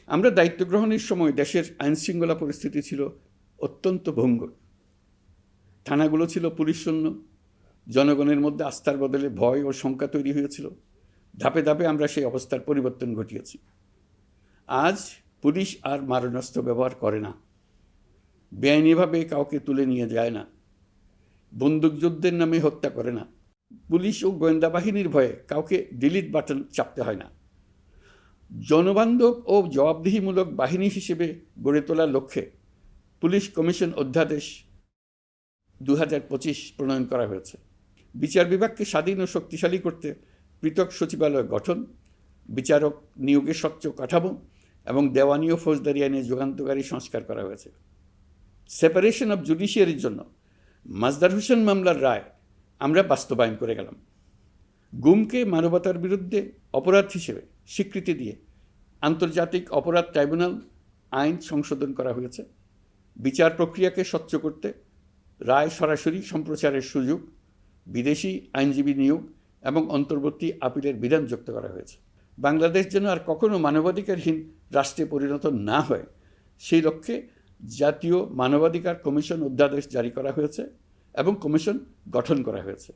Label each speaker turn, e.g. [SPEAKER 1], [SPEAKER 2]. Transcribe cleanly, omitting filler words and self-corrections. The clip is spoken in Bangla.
[SPEAKER 1] আমরা দায়িত্ব গ্রহণের সময় দেশের আইনশৃঙ্খলা পরিস্থিতি ছিল অত্যন্ত ভঙ্গুর। থানাগুলো ছিল পুলিশশূন্য, জনগণের মধ্যে আস্থার বদলে ভয় ও শঙ্কা তৈরি হয়েছিল। ধাপে ধাপে আমরা সেই অবস্থার পরিবর্তন ঘটিয়েছি। আজ পুলিশ আর মারণাস্ত্র ব্যবহার করে না, বেআইনিভাবে কাউকে তুলে নিয়ে যায় না, বন্দুকযুদ্ধের নামে হত্যা করে না, পুলিশ ও গোয়েন্দা বাহিনীর ভয়ে কাউকে ডিলিট বাটন চাপতে হয় না। জনবান্ধব ও জবাবদিহিমূলক বাহিনী হিসেবে গড়ে তোলার লক্ষ্যে পুলিশ কমিশন অধ্যাদেশ 2025 প্রণয়ন করা হয়েছে। বিচার বিভাগকে স্বাধীন ও শক্তিশালী করতে পৃথক সচিবালয় গঠন, বিচারক নিয়োগের স্বচ্ছ কাঠামো এবং দেওয়ানি ও ফৌজদারি আইনে যুগান্তকারী সংস্কার করা হয়েছে। সেপারেশন অব জুডিশিয়ারির জন্য মাজদার হোসেন মামলার রায় আমরা বাস্তবায়ন করে গেলাম। গুমকে মানবতার বিরুদ্ধে অপরাধ হিসেবে স্বীকৃতি দিয়ে আন্তর্জাতিক অপরাধ ট্রাইব্যুনাল আইন সংশোধন করা হয়েছে। বিচার প্রক্রিয়াকে স্বচ্ছ করতে রায় সরাসরি সম্প্রচারের সুযোগ, বিদেশি আইনজীবী নিয়োগ এবং অন্তর্বর্তী আপিলের বিধান যুক্ত করা হয়েছে। বাংলাদেশ যেন আর কখনো মানবাধিকারহীন রাষ্ট্রে পরিণত না হয়, সেই লক্ষ্যে জাতীয় মানবাধিকার কমিশন অধ্যাদেশ জারি করা হয়েছে এবং কমিশন গঠন করা হয়েছে।